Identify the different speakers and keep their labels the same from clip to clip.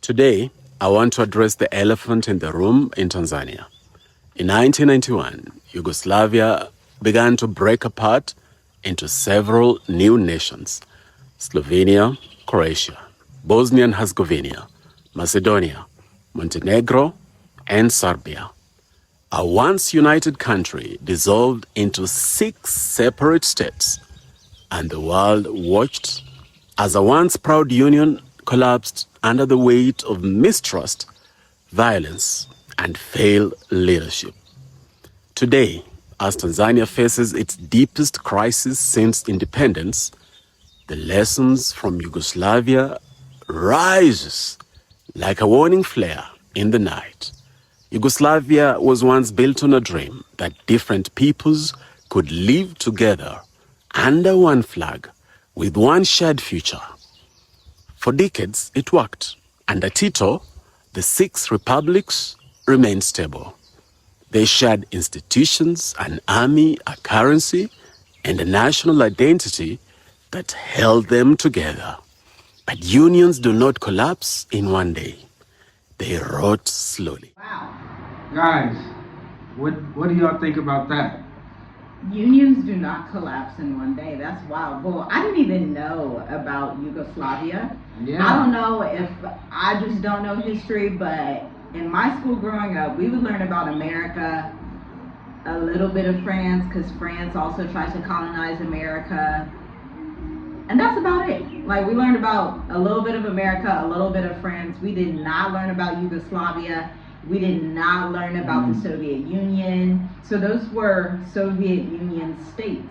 Speaker 1: Today, I want to address the elephant in the room in Tanzania. In 1991, Yugoslavia began to break apart into several new nations: Slovenia, Croatia, Bosnia and Herzegovina, Macedonia, Montenegro, and Serbia. A once united country dissolved into 6 separate states, and the world watched as a once proud union collapsed under the weight of mistrust, violence, and failed leadership. Today, as Tanzania faces its deepest crisis since independence, the lessons from Yugoslavia rises like a warning flare in the night. Yugoslavia was once built on a dream that different peoples could live together under one flag with one shared future. For decades, it worked. Under Tito, the 6 republics remained stable. They shared institutions, an army, a currency, and a national identity that held them together. But unions do not collapse in one day. They rot slowly.
Speaker 2: Wow.
Speaker 3: Guys, what do y'all think about that?
Speaker 2: Unions do not collapse in one day. That's wild. Well, I didn't even know about Yugoslavia.
Speaker 3: Yeah.
Speaker 2: I don't know if I just don't know history, but in my school growing up, we would learn about America, a little bit of France, because France also tried to colonize America. And that's about it. Like, we learned about a little bit of America, a little bit of France. We did not learn about Yugoslavia. We did not learn about the Soviet Union. So those were Soviet Union states.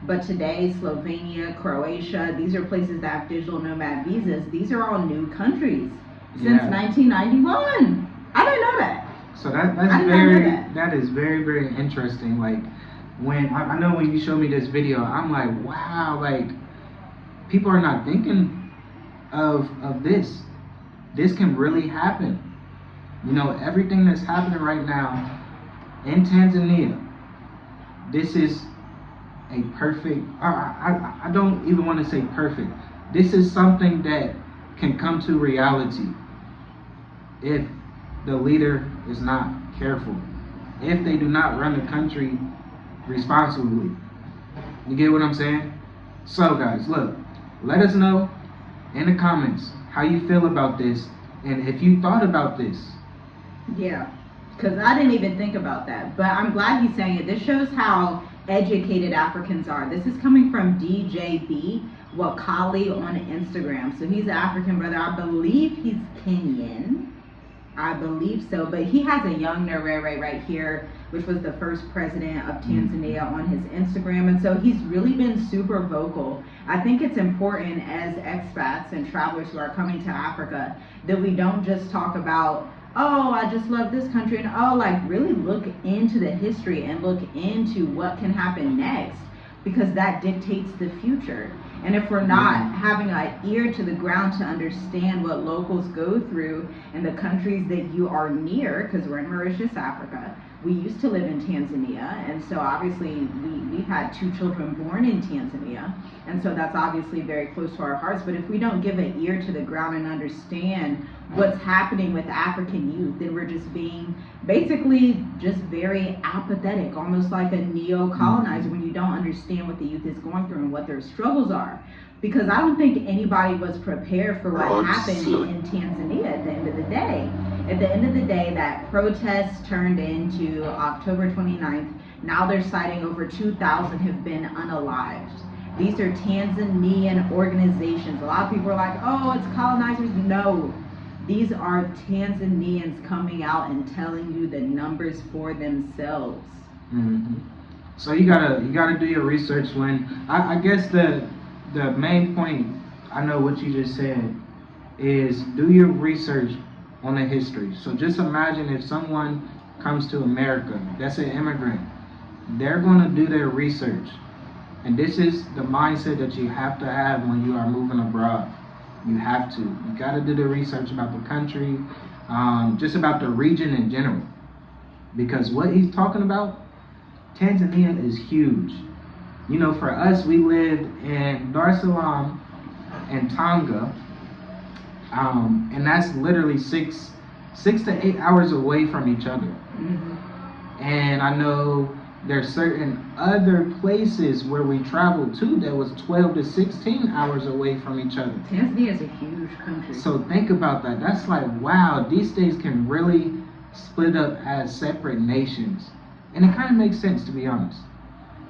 Speaker 2: But today, Slovenia, Croatia, these are places that have digital nomad visas. These are all new countries since 1991. I didn't know that.
Speaker 3: So that is very, very interesting. Like, when I know when you showed me this video, I'm like, wow, like, people are not thinking of this. This can really happen. You know, everything that's happening right now in Tanzania, this is a perfect, I don't even want to say perfect. This is something that can come to reality if the leader is not careful, if they do not run the country responsibly. You get what I'm saying? So guys, look, let us know in the comments how you feel about this and if you thought about this.
Speaker 2: Yeah, because I didn't even think about that, but I'm glad he's saying it. This shows how educated Africans are. This is coming from DJB Wakali on Instagram. So he's an African brother. I believe he's Kenyan. I believe so, but he has a young Nyerere right here, which was the first president of Tanzania, on his Instagram. And so he's really been super vocal. I think it's important as expats and travelers who are coming to Africa that we don't just talk about, oh, I just love this country, and oh, like, really look into the history and look into what can happen next, because that dictates the future. And if we're not having an ear to the ground to understand what locals go through in the countries that you are near, because we're in Mauritius, Africa, we used to live in Tanzania, and so obviously we've had 2 children born in Tanzania, and so that's obviously very close to our hearts. But if we don't give an ear to the ground and understand what's happening with African youth, then we're just being basically just very apathetic, almost like a neo-colonizer, when you don't understand what the youth is going through and what their struggles are. Because I don't think anybody was prepared for what happened in Tanzania at the end of the day. At the end of the day, that protest turned into October 29th. Now they're citing over 2,000 have been unalived. These are Tanzanian organizations. A lot of people are like, oh, it's colonizers. No, these are Tanzanians coming out and telling you the numbers for themselves.
Speaker 3: Mm-hmm. So you gotta do your research. When I guess the main point, I know what you just said, is do your research on the history. So just imagine if someone comes to America, that's an immigrant, they're going to do their research. And this is the mindset that you have to have when you are moving abroad. You have to. You got to do the research about the country, just about the region in general. Because what he's talking about, Tanzania is huge. You know, for us, we lived in Dar es Salaam and Tonga. And that's literally six to 8 hours away from each other. And I know there's certain other places where we traveled to that was 12 to 16 hours away from each other.
Speaker 2: Tanzania is a huge country.
Speaker 3: So think about that. That's like, wow, these states can really split up as separate nations. And it kind of makes sense, to be honest.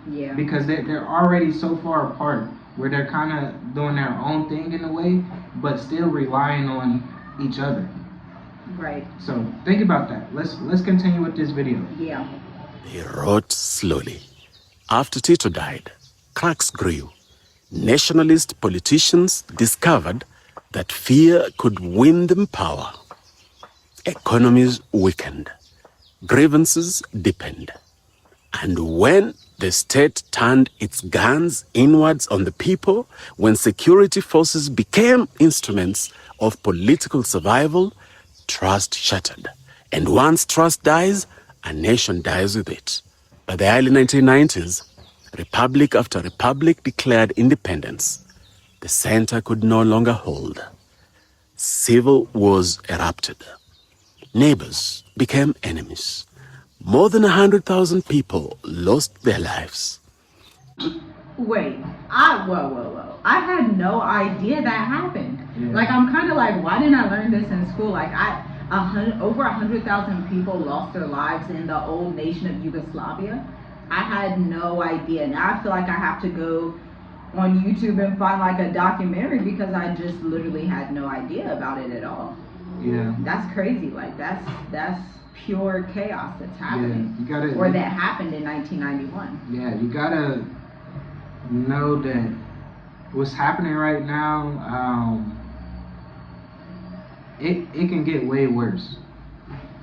Speaker 2: Yeah.
Speaker 3: Because they're already so far apart where they're kind of doing their own thing in a way, but still relying on each other.
Speaker 2: Right.
Speaker 3: So think about that. Let's continue with this video.
Speaker 2: Yeah.
Speaker 1: He wrote slowly. After Tito died, cracks grew. Nationalist politicians discovered that fear could win them power. Economies weakened. Grievances deepened. And when the state turned its guns inwards on the people, when security forces became instruments of political survival, trust shattered. And once trust dies, a nation dies with it. By the early 1990s, republic after republic declared independence. The center could no longer hold. Civil wars erupted. Neighbors became enemies. More than 100,000 people lost their lives.
Speaker 2: Wait, whoa. I had no idea that happened.
Speaker 3: Yeah.
Speaker 2: Like, I'm kind of like, why didn't I learn this in school? Like, over 100,000 people lost their lives in the old nation of Yugoslavia. I had no idea. Now I feel like I have to go on YouTube and find like a documentary because I just literally had no idea about it at all.
Speaker 3: Yeah.
Speaker 2: That's crazy. Like, that's pure chaos that's happening.
Speaker 3: Yeah,
Speaker 2: or that happened in 1991.
Speaker 3: Yeah, you gotta know that what's happening right now, it can get way worse.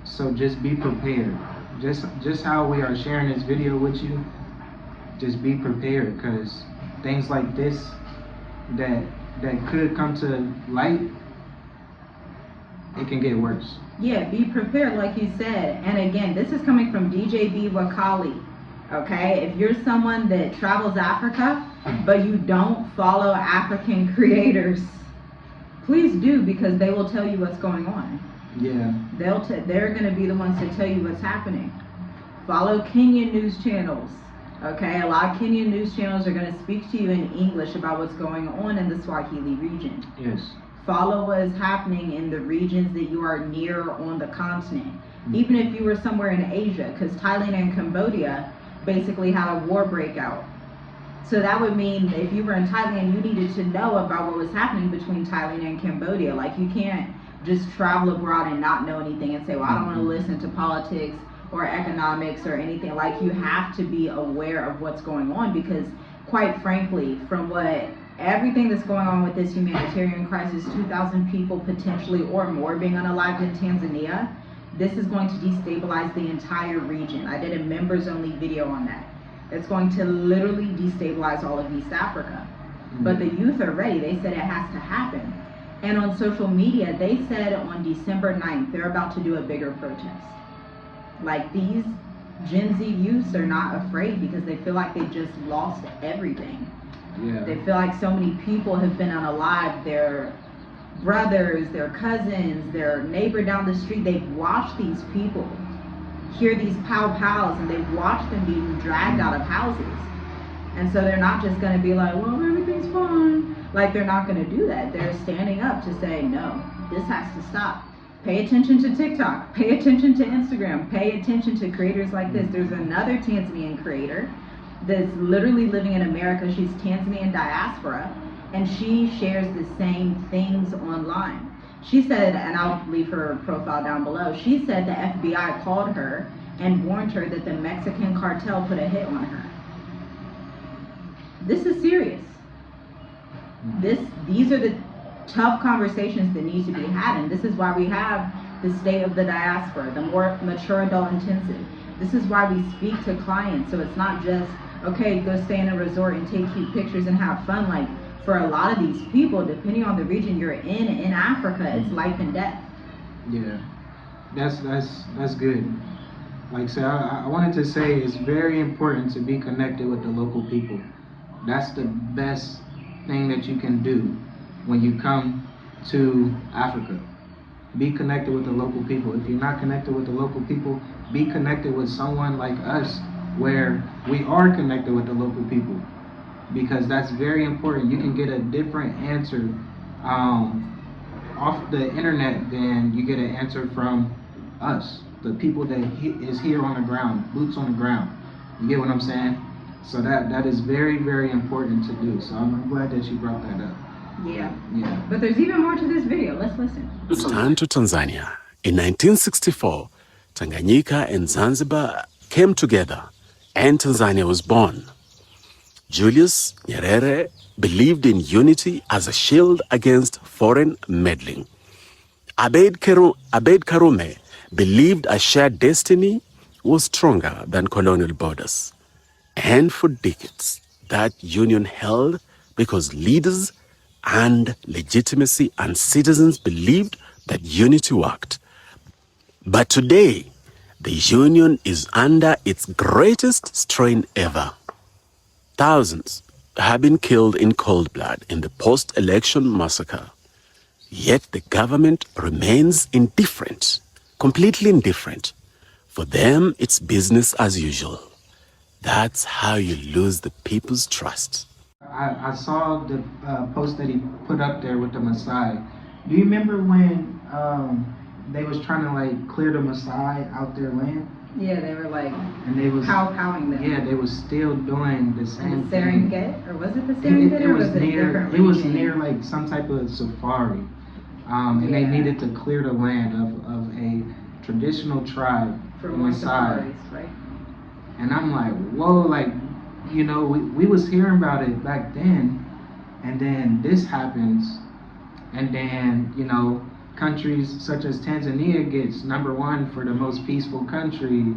Speaker 3: So just be prepared. Just how we are sharing this video with you, just be prepared, because things like this that could come to light, it can get worse.
Speaker 2: Yeah, be prepared, like you said. And again, this is coming from DJB Wakali. Okay, if you're someone that travels Africa, but you don't follow African creators, please do, because they will tell you what's going on.
Speaker 3: Yeah.
Speaker 2: They're going to be the ones to tell you what's happening. Follow Kenyan news channels. Okay, a lot of Kenyan news channels are going to speak to you in English about what's going on in the Swahili region.
Speaker 3: Yes.
Speaker 2: Follow what is happening in the regions that you are near on the continent. Even if you were somewhere in Asia, because Thailand and Cambodia basically had a war breakout. So that would mean if you were in Thailand, you needed to know about what was happening between Thailand and Cambodia. Like, you can't just travel abroad and not know anything and say, well, I don't want to listen to politics or economics or anything. Like, you have to be aware of what's going on, because quite frankly, from everything that's going on with this humanitarian crisis, 2,000 people potentially or more being unalived in Tanzania, this is going to destabilize the entire region. I did a members only video on that. It's going to literally destabilize all of East Africa. But the youth are ready. They said it has to happen. And on social media, they said on December 9th, they're about to do a bigger protest. Like, these Gen Z youths are not afraid because they feel like they just lost everything.
Speaker 3: Yeah.
Speaker 2: They feel like so many people have been unalived. Their brothers, their cousins, their neighbor down the street, they've watched these people hear these pow-pows, and they've watched them being dragged out of houses. And so they're not just going to be like, well, everything's fine. Like, they're not going to do that. They're standing up to say, no, this has to stop. Pay attention to TikTok. Pay attention to Instagram. Pay attention to creators like this. There's another Tanzanian creator that's literally living in America. She's Tanzanian Diaspora, and she shares the same things online. She said, and I'll leave her profile down below, she said the FBI called her and warned her that the Mexican cartel put a hit on her. This is serious. These are the tough conversations that need to be had, and this is why we have the state of the diaspora, the more mature adult intensive. This is why we speak to clients, so it's not just, okay, go stay in a resort and take cute pictures and have fun. Like, for a lot of these people, depending on the region you're in Africa, it's life and death.
Speaker 3: Yeah, that's good. Like, so I wanted to say it's very important to be connected with the local people. That's the best thing that you can do when you come to Africa. Be connected with the local people. If you're not connected with the local people, be connected with someone like us where we are connected with the local people, because that's very important. You can get a different answer off the internet than you get an answer from us, the people that is here on the ground, boots on the ground. You get what I'm saying? So that is very, very important to do. So I'm glad that you brought that up.
Speaker 2: Yeah. But there's even more to this video. Let's listen.
Speaker 1: Let's turn to Tanzania. In 1964, Tanganyika and Zanzibar came together and Tanzania was born. Julius Nyerere believed in unity as a shield against foreign meddling. Abeid Karume believed a shared destiny was stronger than colonial borders. And for decades, that union held because leaders and legitimacy and citizens believed that unity worked. But today, the union is under its greatest strain ever. Thousands have been killed in cold blood in the post-election massacre. Yet the government remains indifferent, completely indifferent. For them, it's business as usual. That's how you lose the people's trust.
Speaker 3: I saw the post that he put up there with the Maasai. Do you remember when they was trying to like clear the Maasai out their land?
Speaker 2: Yeah, they were like
Speaker 3: and they was
Speaker 2: cowing them.
Speaker 3: Yeah, they was still doing the same
Speaker 2: thing. Serengeti, or was it the Serengeti?
Speaker 3: It was near. It was near like some type of safari, and they needed to clear the land of a traditional tribe
Speaker 2: for more safaris, right?
Speaker 3: And I'm like, whoa, like, you know, we was hearing about it back then, and then this happens, and then, you know, countries such as Tanzania gets #1 for the most peaceful country,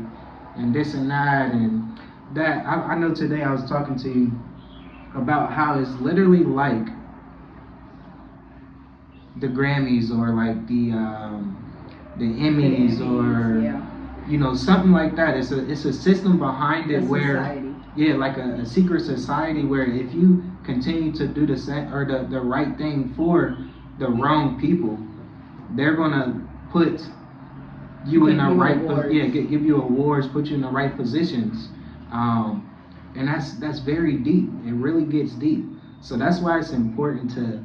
Speaker 3: and this and that, and that. I know today I was talking to you about how it's literally like the Grammys or like the Emmys or you know, something like that. It's a system behind it where society. Yeah, like a secret society where if you continue to do the same or the right thing for the wrong people, they're gonna put you in the right give you awards, put you in the right positions, and that's very deep. It really gets deep. So that's why it's important to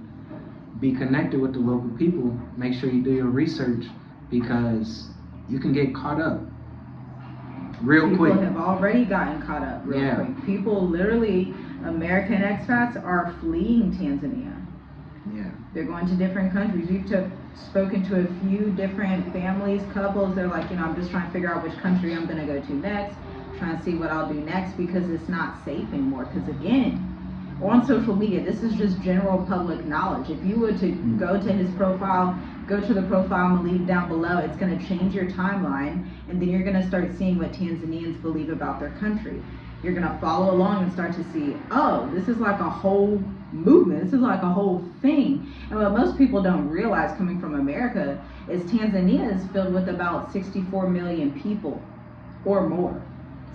Speaker 3: be connected with the local people. Make sure you do your research, because you can get caught up real quick.
Speaker 2: People have already gotten caught up real quick. People literally, American expats are fleeing Tanzania.
Speaker 3: Yeah.
Speaker 2: They're going to different countries. We've spoken to a few different families, couples. They're like, you know, I'm just trying to figure out which country I'm going to go to next, trying to see what I'll do next, because it's not safe anymore. Because again, on social media, this is just general public knowledge. If you were to go to his profile, go to the profile I'm gonna leave down below, it's gonna change your timeline, and then you're gonna start seeing what Tanzanians believe about their country. You're gonna follow along and start to see, oh, this is like a whole movement, this is like a whole thing. And what most people don't realize coming from America is Tanzania is filled with about 64 million people or more.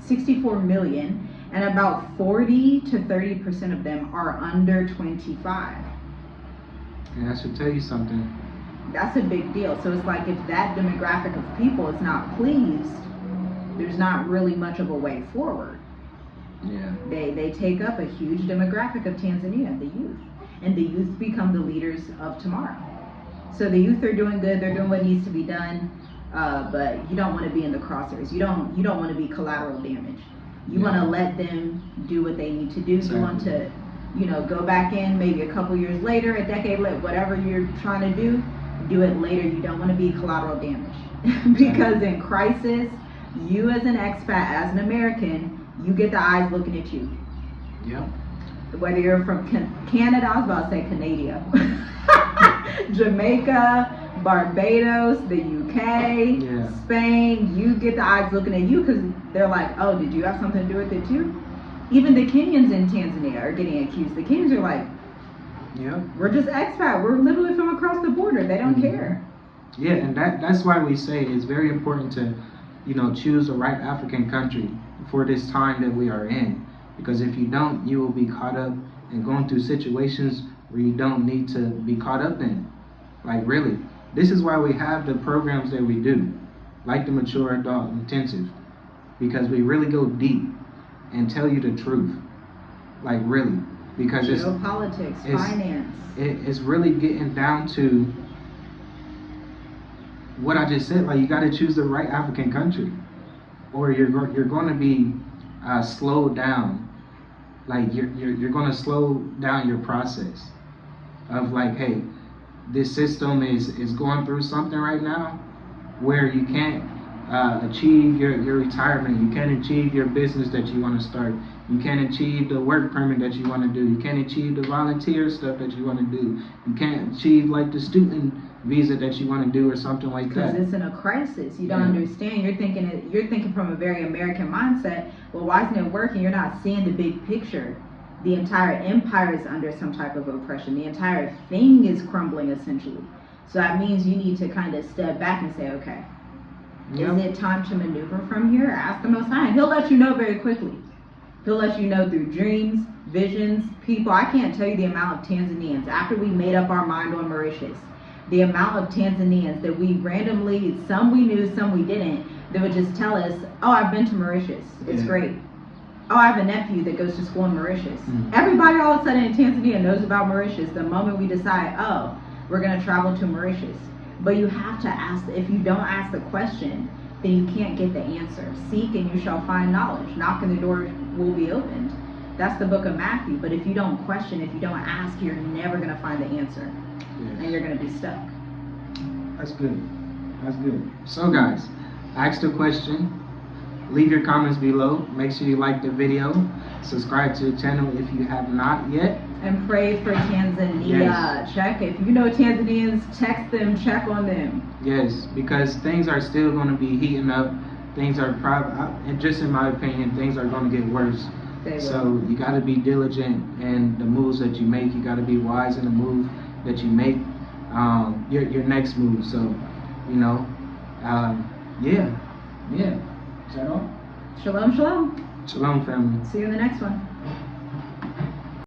Speaker 2: 64 million, and about 40 to 30% of them are under 25.
Speaker 3: And I should tell you something.
Speaker 2: That's a big deal. So it's like if that demographic of people is not pleased, there's not really much of a way forward.
Speaker 3: Yeah.
Speaker 2: They take up a huge demographic of Tanzania, the youth. And the youth become the leaders of tomorrow. So the youth are doing good, they're doing what needs to be done, but you don't want to be in the crosshairs. You don't want to be collateral damage. You want to let them do what they need to do. Exactly. You want to, you know, go back in maybe a couple years later, a decade later, whatever you're trying to do it later. You don't want to be collateral damage. Because in crisis, you as an expat, as an American, you get the eyes looking at you.
Speaker 3: Yep.
Speaker 2: Whether you're from Canada, I was about to say Canada, Jamaica, Barbados, the UK, Spain, you get the eyes looking at you because they're like, oh, did you have something to do with it too? Even the Kenyans in Tanzania are getting accused. The Kenyans are like, we're just expat. We're literally from across the border. They don't care.
Speaker 3: Yeah, and that's why we say it's very important to, you know, choose the right African country for this time that we are in. Because if you don't, you will be caught up and going through situations where you don't need to be caught up in. Like really, this is why we have the programs that we do, like the Mature Adult Intensive, because we really go deep and tell you the truth. Like really, because
Speaker 2: geopolitics, finance.
Speaker 3: It's really getting down to what I just said. Like you got to choose the right African country, or you're going to be slowed down. Like you're going to slow down your process of like, hey, this system is going through something right now where you can't achieve your retirement. You can't achieve your business that you want to start. You can't achieve the work permit that you want to do. You can't achieve the volunteer stuff that you want to do. You can't achieve like the student visa that you want to do or something like that.
Speaker 2: Because it's in a crisis. You don't understand. You're thinking from a very American mindset. Well, why isn't it working? You're not seeing the big picture. The entire empire is under some type of oppression. The entire thing is crumbling essentially. So that means you need to kind of step back and say, okay, is it time to maneuver from here? Ask the Most High. He'll let you know very quickly. He'll let you know through dreams, visions, people. I can't tell you the amount of Tanzanians, after we made up our mind on Mauritius, the amount of Tanzanians that we randomly, some we knew, some we didn't, that would just tell us, oh, I've been to Mauritius. It's great. Oh, I have a nephew that goes to school in Mauritius. Everybody all of a sudden in Tanzania knows about Mauritius the moment we decide, oh, we're going to travel to Mauritius. But you have to ask. If you don't ask the question, then you can't get the answer. Seek and you shall find knowledge. Knock and the door will be opened. That's the book of Matthew. But if you don't question, if you don't ask, you're never going to find the answer. And you're going to be stuck.
Speaker 3: That's good. That's good. So guys, ask the question. Leave your comments below. Make sure you like the video. Subscribe to the channel if you have not yet.
Speaker 2: And pray for Tanzania. Check. If you know Tanzanians, text them, check on them.
Speaker 3: Yes, because things are still going to be heating up. Things are and just in my opinion, things are going to get worse. So you got to be diligent in the moves that you make. You got to be wise in the move that you make. Your next move. So, you know, yeah. Is that all?
Speaker 2: Shalom, shalom.
Speaker 3: Shalom, family.
Speaker 2: See you in the next one.